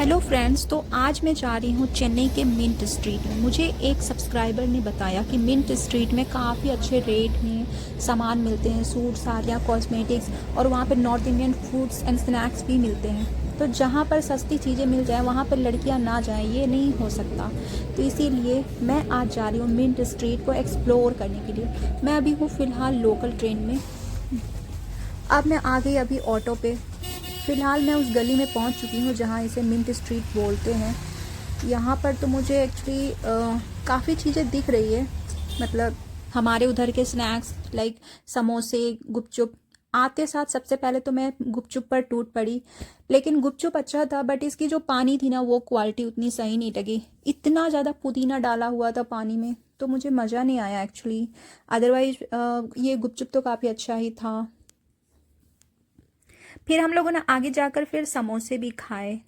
Hello friends, तो आज मैं जा रही हूँ चेन्नई के मिंट स्ट्रीट में। मुझे एक सब्सक्राइबर ने बताया कि मिंट स्ट्रीट में काफ़ी अच्छे रेट में सामान मिलते हैं, सूट, साड़ियाँ, कॉस्मेटिक्स, और वहाँ पर north Indian foods and snacks भी मिलते हैं। तो जहाँ पर सस्ती चीज़ें मिल जाएँ वहाँ पर लड़कियाँ ना जाएँ, ये नहीं हो सकता। तो इसीलिए मैं आज जा रही हूँ मिंट स्ट्रीट को एक्सप्लोर करने के लिए। मैं अभी हूँ फ़िलहाल लोकल ट्रेन में। अब मैं आ गई अभी ऑटो पे। फ़िलहाल मैं उस गली में पहुंच चुकी हूं जहां इसे मिंट स्ट्रीट बोलते हैं। यहाँ पर तो मुझे एक्चुअली काफ़ी चीज़ें दिख रही है, मतलब हमारे उधर के स्नैक्स लाइक समोसे, गुपचुप। आते साथ सबसे पहले तो मैं गुपचुप पर टूट पड़ी, लेकिन गुपचुप अच्छा था बट इसकी जो पानी थी ना वो क्वालिटी उतनी सही नहीं लगी। इतना ज़्यादा पुदीना डाला हुआ था पानी में तो मुझे मज़ा नहीं आया एक्चुअली। अदरवाइज ये गुपचुप तो काफ़ी अच्छा ही था। फिर हम लोगों ने आगे जाकर फिर समोसे भी खाए।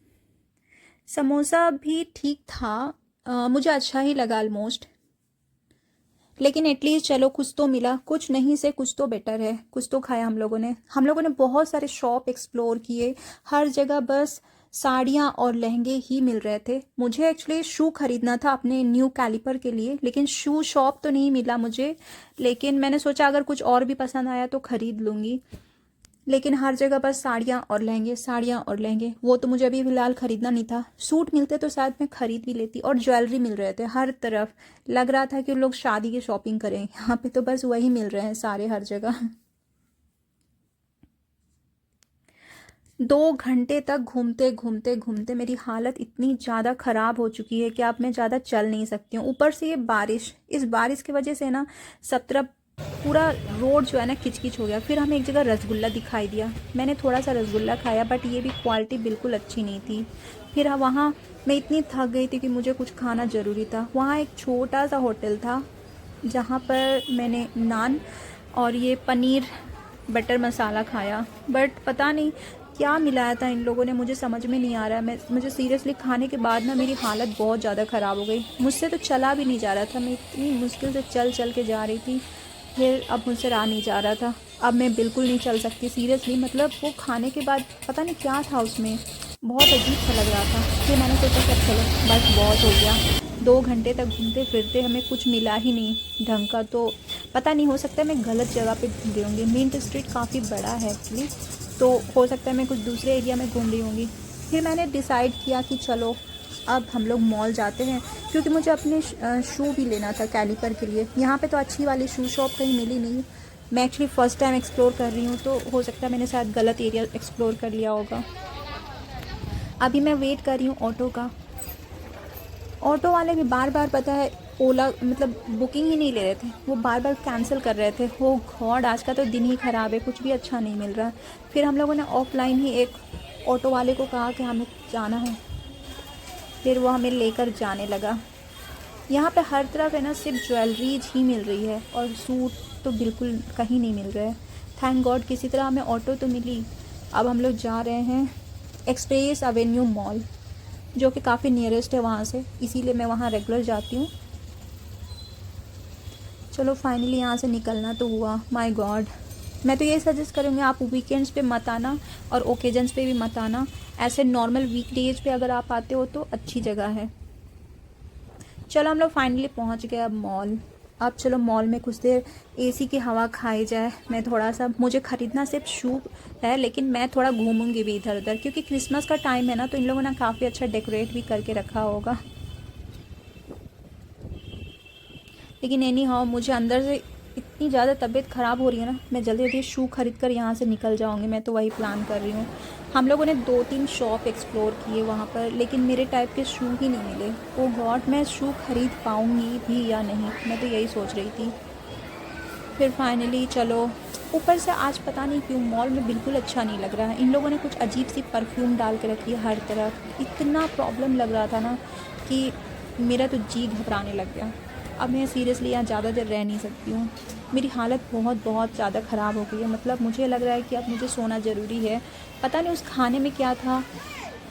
समोसा भी ठीक था, मुझे अच्छा ही लगा ऑलमोस्ट। लेकिन एटलीस्ट चलो कुछ तो मिला, कुछ नहीं से कुछ तो बेटर है। कुछ तो खाया हम लोगों ने बहुत सारे शॉप एक्सप्लोर किए। हर जगह बस साड़ियाँ और लहंगे ही मिल रहे थे। मुझे एक्चुअली शू खरीदना था अपने न्यू कैलिपर के लिए, लेकिन शू शॉप तो नहीं मिला मुझे। लेकिन मैंने सोचा अगर कुछ और भी पसंद आया तो खरीद लूँगी। लेकिन हर जगह बस साड़ियाँ और लहंगे, साड़ियाँ और लहंगे। वो तो मुझे अभी फ़िलहाल ख़रीदना नहीं था। सूट मिलते तो शायद मैं ख़रीद भी लेती। और ज्वेलरी मिल रहे थे हर तरफ। लग रहा था कि लोग शादी की शॉपिंग करें। यहाँ पे तो बस वही मिल रहे हैं सारे, हर जगह। 2 घंटे तक घूमते घूमते घूमते मेरी हालत इतनी ज़्यादा ख़राब हो चुकी है कि अब मैं ज़्यादा चल नहीं सकती हूँ। ऊपर से ये बारिश, इस बारिश की वजह से ना सब तरफ पूरा रोड जो है ना किचकिच हो गया। फिर हमें एक जगह रसगुल्ला दिखाई दिया। मैंने थोड़ा सा रसगुल्ला खाया बट ये भी क्वालिटी बिल्कुल अच्छी नहीं थी। फिर वहाँ मैं इतनी थक गई थी कि मुझे कुछ खाना ज़रूरी था। वहाँ एक छोटा सा होटल था जहाँ पर मैंने नान और ये पनीर बटर मसाला खाया। बट पता नहीं क्या मिलाया था इन लोगों ने, मुझे समझ में नहीं आ रहा है। मुझे सीरियसली खाने के बाद ना मेरी हालत बहुत ज़्यादा ख़राब हो गई। मुझसे तो चला भी नहीं जा रहा था, मैं इतनी मुश्किल से चल चल के जा रही थी। फिर अब मुझसे रहा नहीं जा रहा था। अब मैं बिल्कुल नहीं चल सकती सीरियसली। मतलब वो खाने के बाद पता नहीं क्या था उसमें, बहुत अजीब सा लग रहा था। फिर मैंने सोचा कि अब चलो बस बहुत हो गया। 2 घंटे तक घूमते फिरते हमें कुछ मिला ही नहीं ढंग का। तो पता नहीं, हो सकता है मैं गलत जगह पे घूम रही होंगी। मिंट स्ट्रीट काफ़ी बड़ा है एक्चुअली, तो हो सकता है मैं कुछ दूसरे एरिया में घूम रही होंगी। फिर मैंने डिसाइड किया कि चलो अब हम लोग मॉल जाते हैं, क्योंकि मुझे अपने शू भी लेना था कैलिपर के लिए। यहाँ पे तो अच्छी वाली शू शॉप कहीं मिली नहीं। मैं एक्चुअली फ़र्स्ट टाइम एक्सप्लोर कर रही हूँ, तो हो सकता है मैंने शायद गलत एरिया एक्सप्लोर कर लिया होगा। अभी मैं वेट कर रही हूँ ऑटो का। ऑटो वाले भी बार बार, पता है, ओला मतलब बुकिंग ही नहीं ले रहे थे। वो बार बार कैंसिल कर रहे थे। हो गॉड, आज का तो दिन ही ख़राब है, कुछ भी अच्छा नहीं मिल रहा। फिर हम लोगों ने ऑफलाइन ही एक ऑटो वाले को कहा कि हमें जाना है। फिर वो हमें लेकर जाने लगा। यहाँ पे हर तरफ है ना सिर्फ ज्वेलरीज ही मिल रही है, और सूट तो बिल्कुल कहीं नहीं मिल रहा है। थैंक गॉड किसी तरह हमें ऑटो तो मिली। अब हम लोग जा रहे हैं एक्सप्रेस एवेन्यू मॉल, जो कि काफ़ी नियरेस्ट है वहाँ से, इसीलिए मैं वहाँ रेगुलर जाती हूँ। चलो फाइनली यहाँ से निकलना तो हुआ। माय गॉड, मैं तो ये सजेस्ट करूँगी आप वीकेंड्स पे मत आना और ओकेजन्स पे भी मत आना। ऐसे नॉर्मल वीकडेज पे अगर आप आते हो तो अच्छी जगह है। चलो हम लोग फाइनली पहुंच गए अब मॉल। अब चलो मॉल में कुछ देर एसी की हवा खाई जाए। मैं थोड़ा सा, मुझे ख़रीदना सिर्फ शू है, लेकिन मैं थोड़ा घूमूंगी भी इधर उधर, क्योंकि क्रिसमस का टाइम है ना, तो इन लोगों ने काफ़ी अच्छा डेकोरेट भी करके रखा होगा। लेकिन एनी हाउ मुझे अंदर से इतनी ज़्यादा तबीयत ख़राब हो रही है ना, मैं जल्दी जल्दी शू खरीद कर यहाँ से निकल जाऊँगी। मैं तो वही प्लान कर रही हूँ। हम लोगों ने 2-3 शॉप एक्सप्लोर किए वहाँ पर, लेकिन मेरे टाइप के शू ही नहीं मिले। ओ गॉड, मैं शू खरीद पाऊँगी भी या नहीं, मैं तो यही सोच रही थी। फिर फाइनली चलो, ऊपर से आज पता नहीं क्यों मॉल में बिल्कुल अच्छा नहीं लग रहा है। इन लोगों ने कुछ अजीब सी परफ्यूम डाल के रखी है हर तरफ। इतना प्रॉब्लम लग रहा था ना कि मेरा तो जी घबराने लग गया। अब मैं सीरियसली यहाँ ज़्यादा देर रह नहीं सकती हूँ। मेरी हालत बहुत बहुत ज़्यादा ख़राब हो गई है। मतलब मुझे लग रहा है कि अब मुझे सोना ज़रूरी है। पता नहीं उस खाने में क्या था,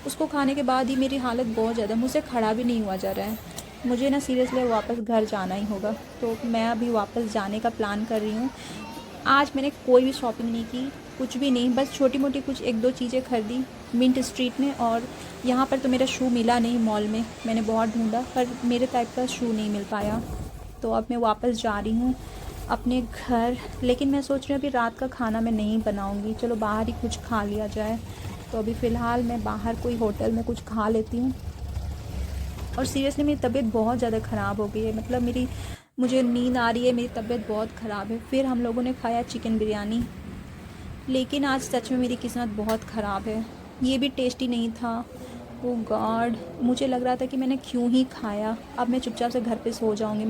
उसको खाने के बाद ही मेरी हालत बहुत ज़्यादा, मुझसे खड़ा भी नहीं हुआ जा रहा है। मुझे ना सीरियसली वापस घर जाना ही होगा। तो मैं अभी वापस जाने का प्लान कर रही हूँ। आज मैंने कोई भी शॉपिंग नहीं की, कुछ भी नहीं, बस छोटी मोटी कुछ 1-2 चीज़ें खरीदी। मिंट स्ट्रीट में। और यहाँ पर तो मेरा शू मिला नहीं मॉल में, मैंने बहुत ढूंढा पर मेरे टाइप का शू नहीं मिल पाया। तो अब मैं वापस जा रही हूँ अपने घर। लेकिन मैं सोच रही हूँ अभी रात का खाना मैं नहीं बनाऊँगी, चलो बाहर ही कुछ खा लिया जाए। तो अभी फ़िलहाल मैं बाहर कोई होटल में कुछ खा लेती हूँ। और सीरियसली मेरी तबीयत बहुत ज़्यादा ख़राब हो गई है, मतलब मुझे नींद आ रही है, मेरी तबीयत बहुत ख़राब है। फिर हम लोगों ने खाया चिकन बिरयानी, लेकिन आज सच में मेरी किस्मत बहुत ख़राब है, ये भी टेस्टी नहीं था। ओ गॉड, मुझे लग रहा था कि मैंने क्यों ही खाया। अब मैं चुपचाप से घर पे सो जाऊँगी।